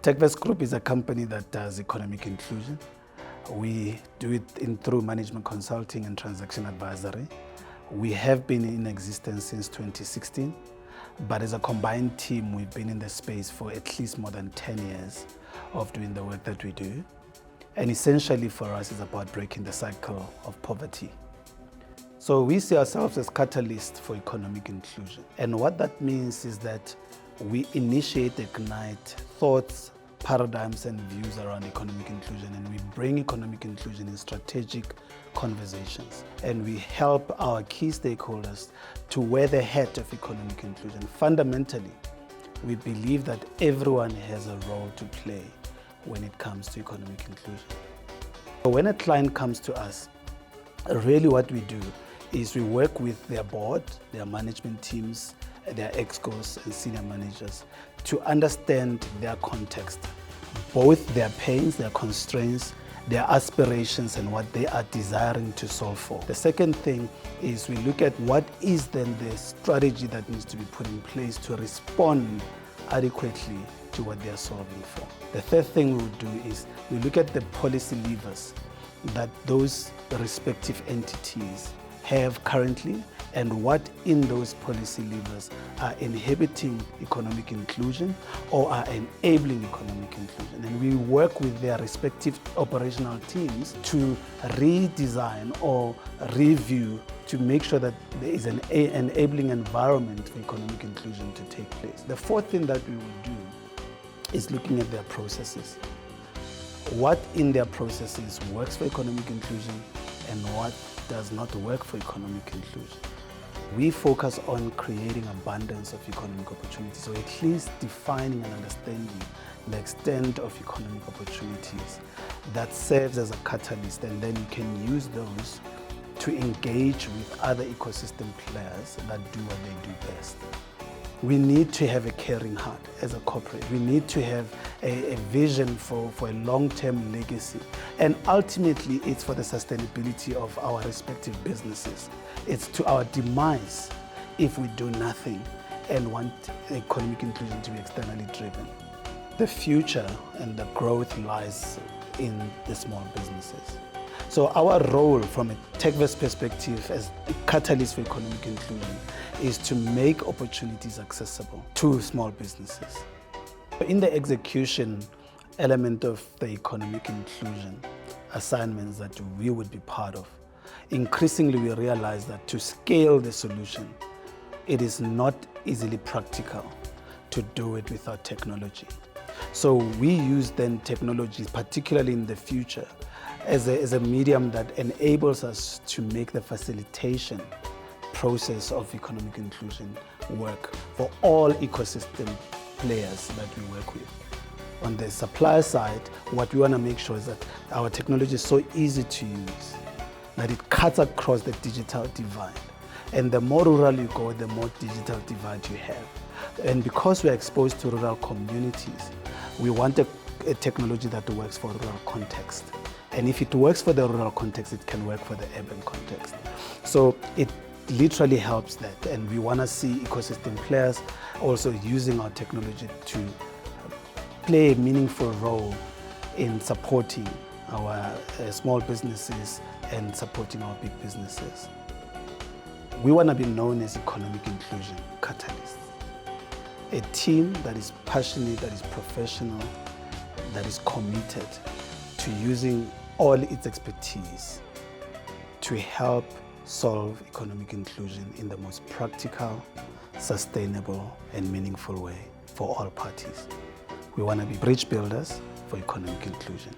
Thekvest Group is a company that does economic inclusion. We do it through management consulting and transaction advisory. We have been in existence since 2016, but as a combined team, we've been in the space for at least more than 10 years of doing the work that we do. And essentially for us, it's about breaking the cycle of poverty. So we see ourselves as catalysts for economic inclusion. And what that means is that we initiate, ignite thoughts, paradigms and views around economic inclusion, and we bring economic inclusion in strategic conversations. And we help our key stakeholders to wear the hat of economic inclusion. Fundamentally, we believe that everyone has a role to play when it comes to economic inclusion. So when a client comes to us, really what we do is we work with their board, their management teams, their excos and senior managers to understand their context, both their pains, their constraints, their aspirations and what they are desiring to solve for. The second thing is we look at what is then the strategy that needs to be put in place to respond adequately to what they are solving for. The third thing we would do is we look at the policy levers that those respective entities have currently and what in those policy levers are inhibiting economic inclusion or are enabling economic inclusion. And we work with their respective operational teams to redesign or review to make sure that there is an enabling environment for economic inclusion to take place. The fourth thing that we will do is looking at their processes. What in their processes works for economic inclusion and what does not work for economic inclusion. We focus on creating abundance of economic opportunities, so at least defining and understanding the extent of economic opportunities that serves as a catalyst, and then you can use those to engage with other ecosystem players that do what they do best. We need to have a caring heart as a corporate. We need to have a vision for a long-term legacy. And ultimately, it's for the sustainability of our respective businesses. It's to our demise if we do nothing and want economic inclusion to be externally driven. The future and the growth lies in the small businesses. So our role from a Thekvest perspective as a catalyst for economic inclusion is to make opportunities accessible to small businesses. In the execution element of the economic inclusion assignments that we would be part of, increasingly we realize that to scale the solution, it is not easily practical to do it without technology. So we use then technology, particularly in the future, as a medium that enables us to make the facilitation process of economic inclusion work for all ecosystem players that we work with. On the supplier side, what we want to make sure is that our technology is so easy to use that it cuts across the digital divide. And the more rural you go, the more digital divide you have. And because we're exposed to rural communities, we want a technology that works for rural context. And if it works for the rural context, it can work for the urban context. So it literally helps that. And we want to see ecosystem players also using our technology to play a meaningful role in supporting our small businesses and supporting our big businesses. We want to be known as economic inclusion catalysts. A team that is passionate, that is professional, that is committed to using all its expertise to help solve economic inclusion in the most practical, sustainable, and meaningful way for all parties. We want to be bridge builders for economic inclusion.